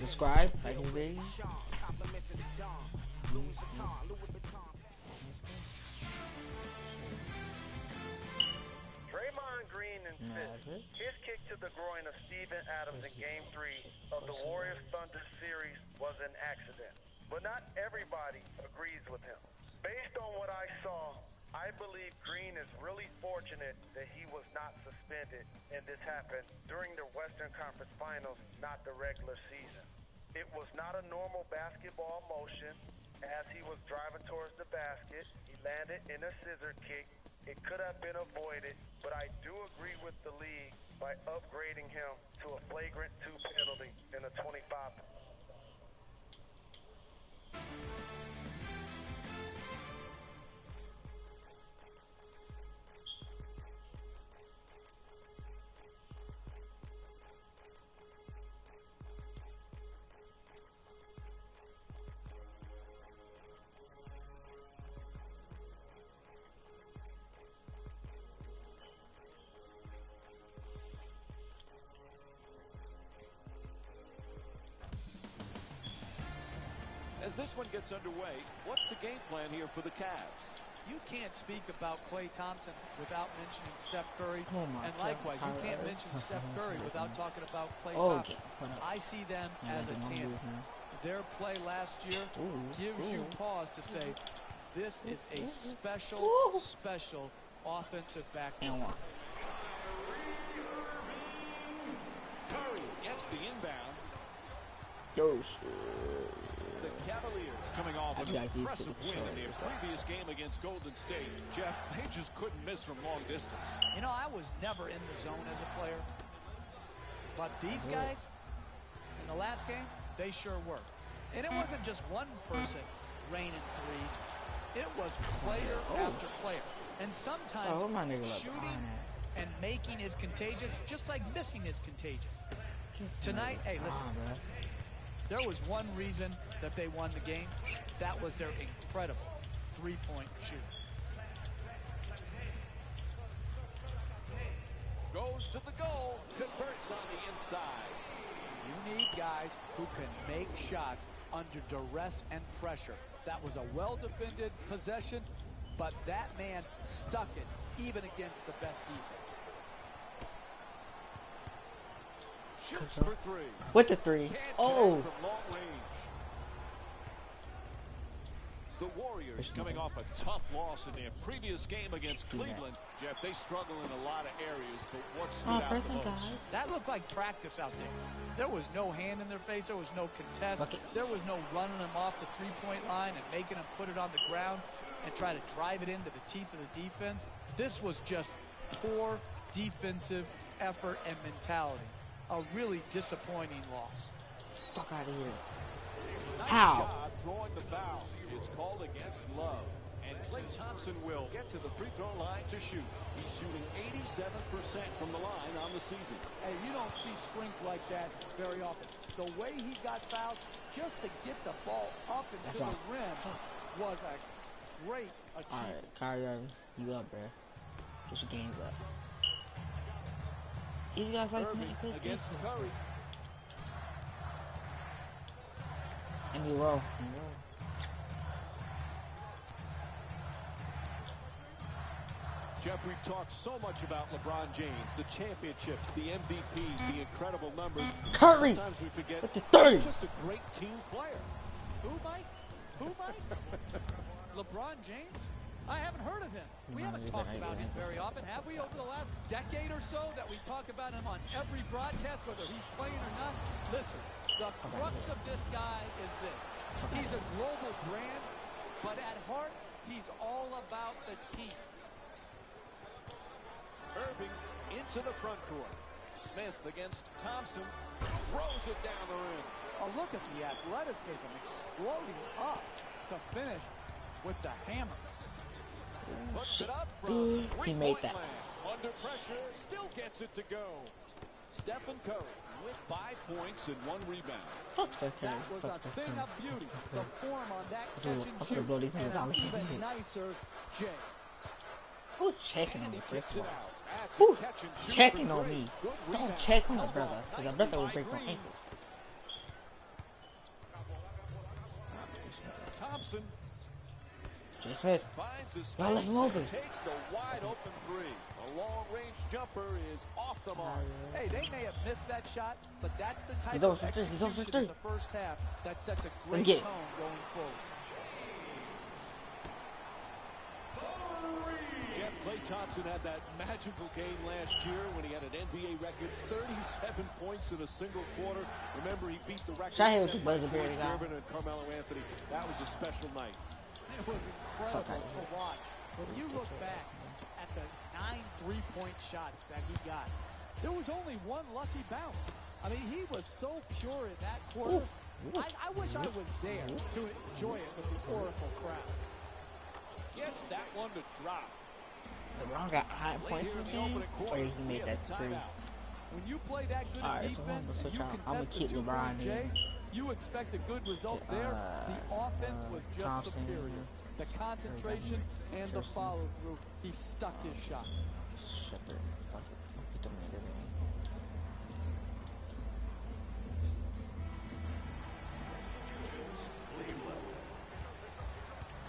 subscribe, like the video. Draymond Green insists his kick to the groin of Steven Adams in Game 3 of the Warriors-Thunder series was an accident. But not everybody agrees with him. Based on what I saw, I believe Green is really fortunate that he was not suspended and this happened during the Western Conference Finals, not the regular season. It was not a normal basketball motion. As he was driving towards the basket, he landed in a scissor kick. It could have been avoided, but I do agree with the league by upgrading him to a flagrant 2 penalty in a 25. As this one gets underway, what's the game plan here for the Cavs? You can't speak about Klay Thompson without mentioning Steph Curry. Oh my and likewise, God. you can't mention Steph Curry without talking about Klay Thompson. I see them as a tandem. Their play last year gives you pause to say, this is a special, special offensive backcourt. Curry gets the inbound. The Cavaliers coming off an impressive win in their previous game against Golden State. Jeff, they just couldn't miss from long distance. You know, I was never in the zone as a player. But these guys, in the last game, they sure were. And it wasn't just one person raining threes. It was player after player. And sometimes shooting and making is contagious, just like missing is contagious. Tonight, hey, listen. There was one reason that they won the game. That was their incredible three-point shooting. Goes to the goal, converts on the inside. You need guys who can make shots under duress and pressure. That was a well-defended possession, but that man stuck it even against the best defense. Shoots for three. With the three. From long range. The Warriors coming off a tough loss in their previous game against Cleveland. Jeff, they struggle in a lot of areas, but what stood out the most? That looked like practice out there. There was no hand in their face. There was no contest. There was no running them off the three-point line and making them put it on the ground and try to drive it into the teeth of the defense. This was just poor defensive effort and mentality. A really disappointing loss. Fuck out of here. Nice How? job drawing the foul. It's called against Love. And Klay Thompson will get to the free throw line to shoot. He's shooting 87% from the line on the season. Hey, you don't see strength like that very often. The way he got fouled just to get the ball up into the rim was a great achievement. Alright, Kyrie, you up, bro. Get your games up. You guys like against Curry. And you will. Jeff, we've talked so much about LeBron James, the championships, the MVPs, the incredible numbers. Curry! Sometimes we forget he's just a great team player. Who, Mike? Who, Mike? LeBron James? I haven't heard of him. We haven't talked about him very often, have we, over the last decade or so, that we talk about him on every broadcast, whether he's playing or not? Listen, the crux of this guy is this. He's a global brand, but at heart, he's all about the team. Irving into the front court. Smith against Thompson. Throws it down the rim. Oh, look at the athleticism exploding up to finish with the hammer. Puts it up from he made that. Under pressure, still gets it to go. Stephen Curry with 5 points and 1 rebound. That was a thing of beauty. The form on that catch and shoot. And an even nicer Jay. Who's checking on me, Kicks it out. Who's checking on me? Don't check on my brother, because my brother will break my ankle. Thompson Jay Smith. finds his Y'all let space him open. and takes the wide open three. A long-range jumper is off the mark. Hey, they may have missed that shot, but that's the type He's of over for three. He's over for execution three. in the first half that sets a Let's great get it. tone going forward. Jeff, Klay Thompson had that magical game last year when he had an NBA record 37 points in a single quarter. Remember, he beat the record Shout out set to by Buzzer George Beater, guy. Gervin and Carmelo Anthony. That was a special night. It was incredible to watch. When you look back at the 9 3-point shots that he got, there was only one lucky bounce. I mean, he was so pure in that quarter. I wish I was there to enjoy it with the Oracle crowd. Gets that one to drop. LeBron got high points in the game, or he made that three. When you play that good Alright, at so defense I'm and you gonna contest the keep 2-point LeBron J, in. you expect a good result there. The offense was just Thompson. superior. The concentration and the follow-through, he stuck his shot. Shut the fuck it. Put them in there.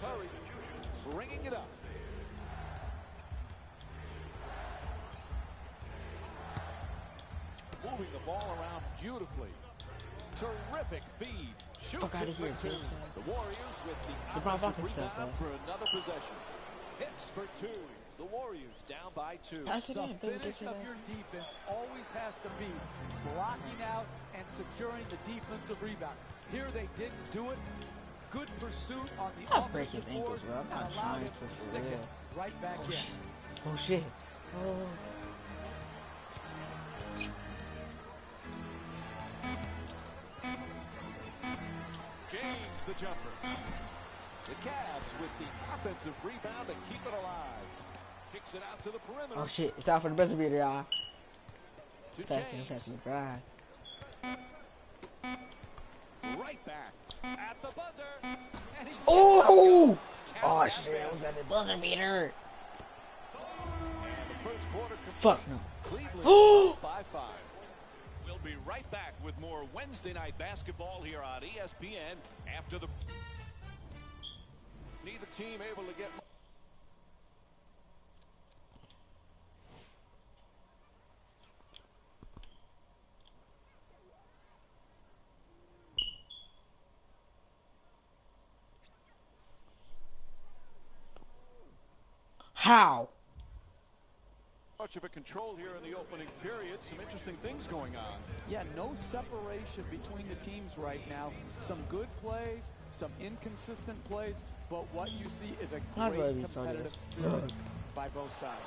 Curry bringing it up. Moving the ball around beautifully. Terrific feed. Shoots Fuck outta it here, for two. Jason. The Warriors with the LeBron offensive fucking stuff, rebound man. for another possession. Hits for two. The Warriors down by 2. The finish of your defense always has to be blocking out and securing the defensive rebound. Here they didn't do it. Good pursuit on the I'll break his offensive board ankles, bro. I'm and not allowed trying him to to for stick it real. right back in. Oh shit. Oh. James the jumper. The Cavs with the offensive rebound to keep it alive. Kicks it out to the perimeter. Oh shit. It's out for the buzzer beater, y'all. To Passing James. the drive. Right back at the buzzer. And he gets Oh! it. Oh Count shit. that That was basket. at the buzzer beater. And the first quarter complete. Fuck no. Cleveland up by 5. We'll be right back with more Wednesday night basketball here on ESPN after the. Neither team able to get. How? Much of a control here in the opening period. Some interesting things going on. Yeah, no separation between the teams right now. Some good plays, some inconsistent plays, but what you see is a Not great really, competitive sorry. spirit by both sides.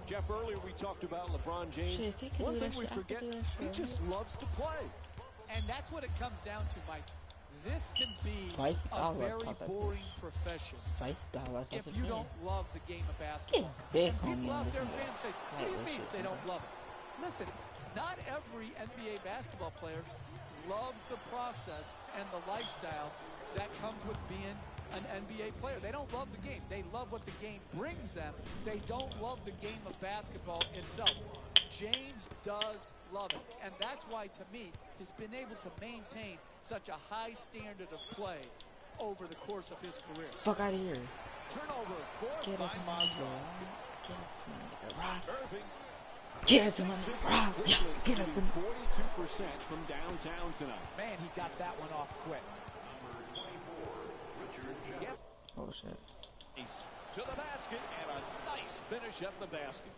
Jeff, earlier we talked about LeBron James. Shit, he can One do thing that we shit. I forget, can do that he shit. just loves to play. And that's what it comes down to, Mike. This can be Twice a $1 very top that boring profession $5 if you don't love the game of Get basketball. big And people on out me. there, fans say, what do you Like, mean this they shit, don't love it? Listen, not every NBA basketball player loves the process and the lifestyle that comes with being an NBA player. They don't love the game. They love what the game brings them. They don't love the game of basketball itself. James does love it. And that's why, to me, he's been able to maintain such a high standard of play over the course of his career. Fuck out of here. Turnover forced Get by us in Moscow. the Irving. Get us in the Yeah, Cleveland's get us shooting in 42% from downtown tonight. Man, he got that one off quick. Yep. Oh shit. Nice. To the basket and a nice finish at the basket.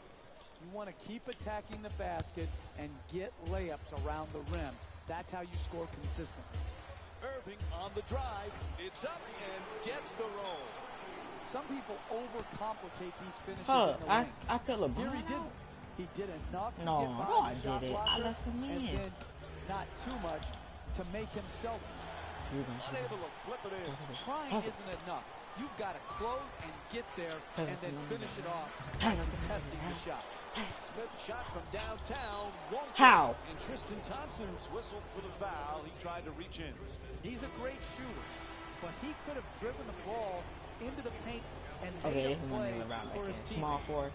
You want to keep attacking the basket and get layups around the rim. That's how you score consistently. Irving on the drive. It's up and gets the roll. Some people overcomplicate these finishes Huh, in the lane. I feel a Here he didn't. He did enough to No, get by no, I the shot did it. I blocker, left him and in. then not too much to make himself. Unable to flip it in. Trying isn't enough. You've got to close and get there and then finish it off by contesting the shot. Smith shot from downtown. Won't How? go. And Tristan Thompson's whistled for the foul. He tried to reach in. He's a great shooter, but he could have driven the ball into the paint and Okay, made this a is one play around for like his that. team. Small four.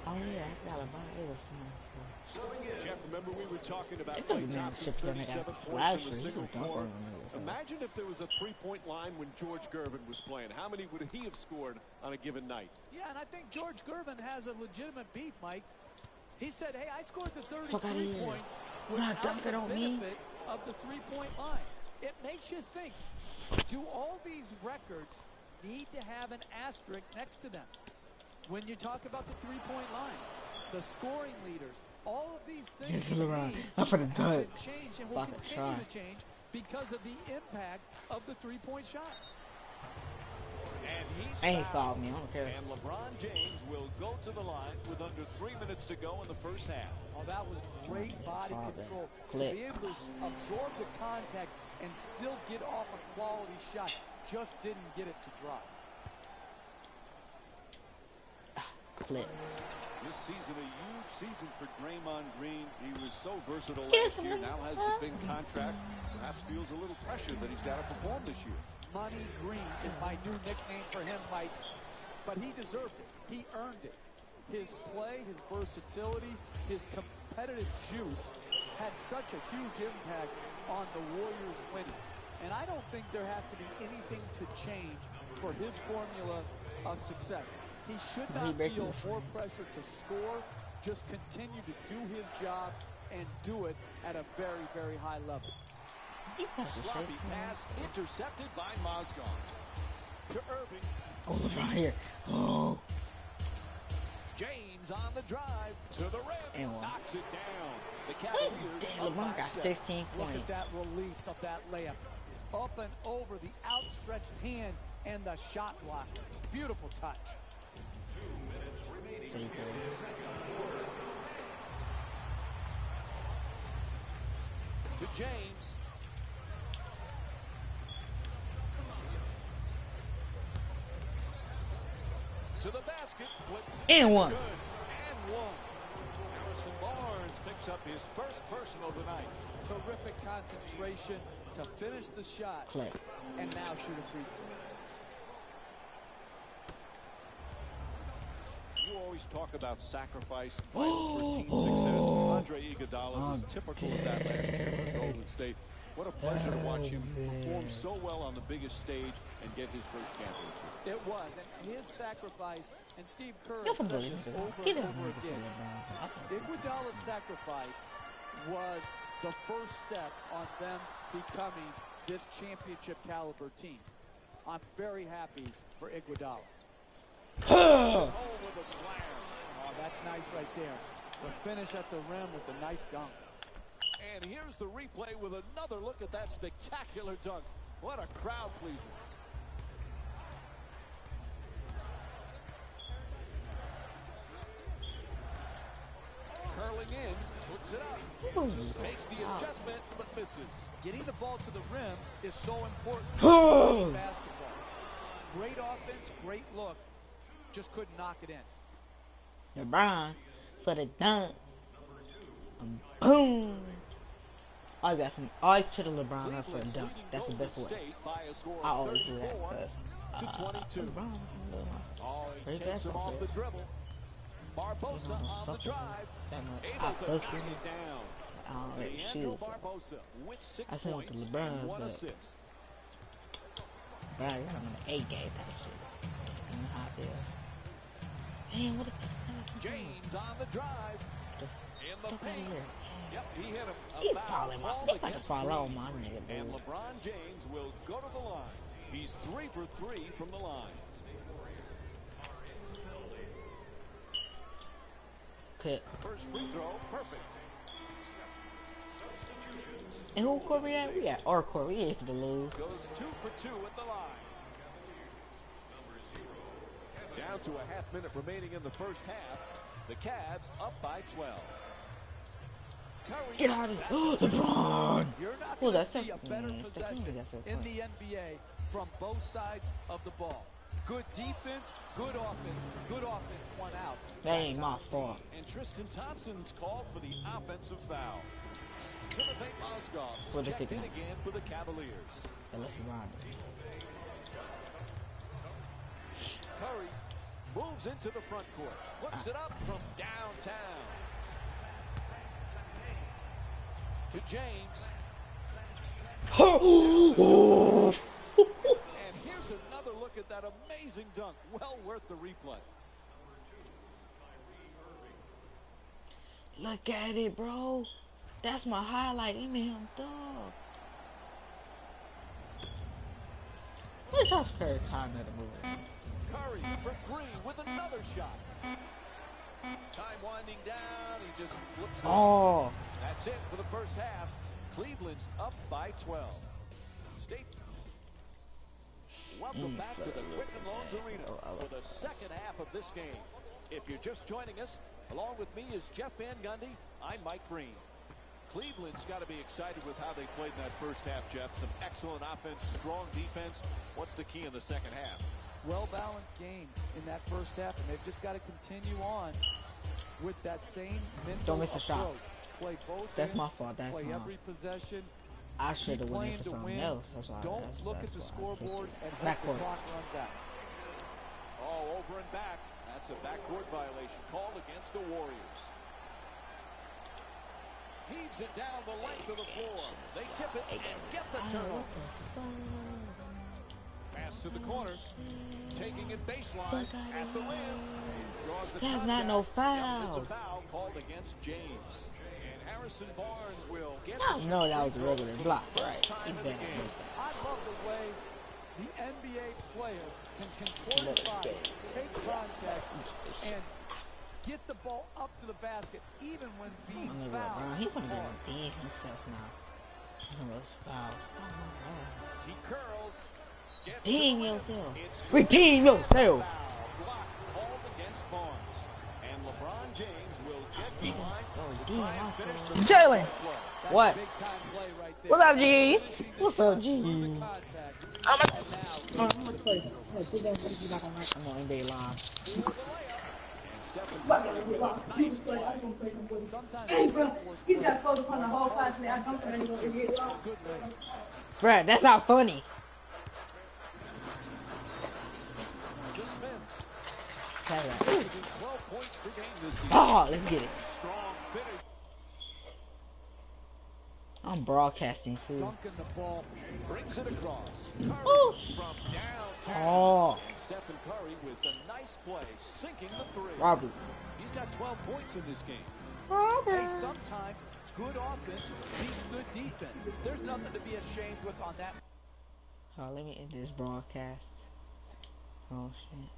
Oh yeah, I forgot about it. It was small four. Jeff Remember we were talking about It Klay doesn't matter Thompson's if they're 37 like points in the flashy, single don't quarter. worry. Imagine if there was a three-point line when George Gervin was playing. How many would he have scored on a given night? Yeah, and I think George Gervin has a legitimate beef, Mike. He said, hey, I scored the Fuck outta 33 here. points Nah, without dunk the it on me. benefit of the three-point line. It makes you think, do all these records need to have an asterisk next to them? When you talk about the three-point line, the scoring leaders, all of these things to me have been changed and will continue to change because of the impact of the three-point shot. And he's Hey, he fouled me. I don't care. And LeBron James will go to the line with under 3 minutes to go in the first half. Oh, that was great body control. To be able to absorb the contact and still get off a quality shot. Just didn't get it to drop. Clip. This season, a huge season for Draymond Green. He was so versatile last year. Now has the big contract. Perhaps feels a little pressure that he's got to perform this year. Money Green is my new nickname for him, Mike. But he deserved it. He earned it. His play, his versatility, his competitive juice had such a huge impact on the Warriors winning. And I don't think there has to be anything to change for his formula of success. He should not feel more pressure to score, just continue to do his job and do it at a very, very high level. Sloppy pass intercepted by Mozgov. To Irving. Oh, look right here. Oh. James on the drive to the rim. Knocks it down. The Cavaliers LeBron got 16 points. Look at that release of that layup. Up and over the outstretched hand and the shot blocker. Beautiful touch. 2 minutes remaining. To James. To the basket, flips it. And one. And one. Harrison Barnes picks up his first personal tonight. Terrific concentration to finish the shot. Clip. And now shoot a free throw. You always talk about sacrifice, vital for team success. Andre Iguodala was typical of that last year for Golden State. What a pleasure to watch him perform so well on the biggest stage and get his first championship. It was, and his sacrifice, and Steve Kerr has said this over and over again. Iguodala's sacrifice was the first step on them becoming this championship caliber team. I'm very happy for Iguodala. Oh, that's nice right there. The finish at the rim with the nice dunk. And here's the replay with another look at that spectacular dunk. What a crowd pleaser. Curling in, puts it up. Makes the adjustment, but misses. Getting the ball to the rim is so important in basketball. Great offense, great look. Just couldn't knock it in. LeBron for the dunk. Boom. I should have LeBron up for a dunk. That's the best way. I always do that. To 22. LeBron. He takes him off the dribble. Barbosa on the drive. Able to knock it down. Leandro Barbosa with 6 points and 1 assist. Bro, you're on an 8 game that shit. I don't know how I feel. Man, what a James on the drive. In the paint. Yep, he hit him. He's falling off. It's like a follow my nigga, dude. And LeBron James will go to the line. He's 3 for 3 from the line. Cut. First free throw, perfect. And who court we at? We at our court. We ain't for the lose. Goes 2 for 2 at the line. Down to a half minute remaining in the first half. The Cavs up by 12. Curry, get out of here. LeBron. You're not going to see a better possession in the NBA from both sides of the ball. Good defense, good offense, one out. That ain't my fault. And Tristan Thompson's called for the offensive foul. Timothy Mozgov's checked in again for the Cavaliers. Curry moves into the front court. Puts it up from downtown. to James. Oh. And here's another look at that amazing dunk. Well worth the replay. Look at it, bro. That's my highlight. Let me him dog. What's our first time at the movie? Curry for three with another shot. Time winding down. He just flips it. Oh. That's it for the first half. Cleveland's up by 12. State. Welcome back to the Quicken Loans Arena for the second half of this game. If you're just joining us, along with me is Jeff Van Gundy. I'm Mike Breen. Cleveland's got to be excited with how they played in that first half, Jeff. Some excellent offense, strong defense. What's the key in the second half? Well-balanced game in that first half, and they've just got to continue on with that same mental Don't miss a approach. shot. Play both That's ends, my fault. That's play my every possession. I should have Keep went playing into to something win. else. That's why, Don't look at the scoreboard and hope Backcourt. the clock runs out. Oh, over and back. That's a backcourt violation called against the Warriors. Heaves it down the length of the floor. They tip it and get the turnover. Pass to the corner. Taking it baseline at the rim. Draws the That's contact. not no Yep, foul. it's a foul called against James. And Harrison Barnes will get I the know that was a free throws regular for the block, first right? time He in the better game. make that. I love the way the NBA player can contort his body, take contact, and get the ball up to the basket, even when being I'm gonna fouled. LeBron. He's gonna go dance himself now. He's gonna go foul. He curls. Gets to Redeem the rim. yourself. It's good. Redeem yourself. Foul block called against Barnes. And LeBron James will get to the line to try and finish the Jalen. play. That's What? a big time play right there. What's up, G? Finishing the What's shot up, G? through the contact. I'm And now gonna play. I'm on NBA Live. For the layup. And Stephen Curry with a nice play. sometimes Hey, the bro, simplest he's play. got close upon the whole class, man. I jumped him and he goes, "Get off." Good lay. Bruh, that's not funny. Just Smith. Tell you that. Averaging 12 points per game this season. Oh, let's get it. Strong finish. I'm broadcasting, fool. Dunking the ball. Brings it across. Ooh. Curry from downtown. Oh, And Stephen Curry with the nice play, sinking the three. Robert. He's got 12 points in this game. Hey, sometimes good offense beats good defense. There's nothing to be ashamed with on that. Oh, let me end this broadcast. Oh, shit.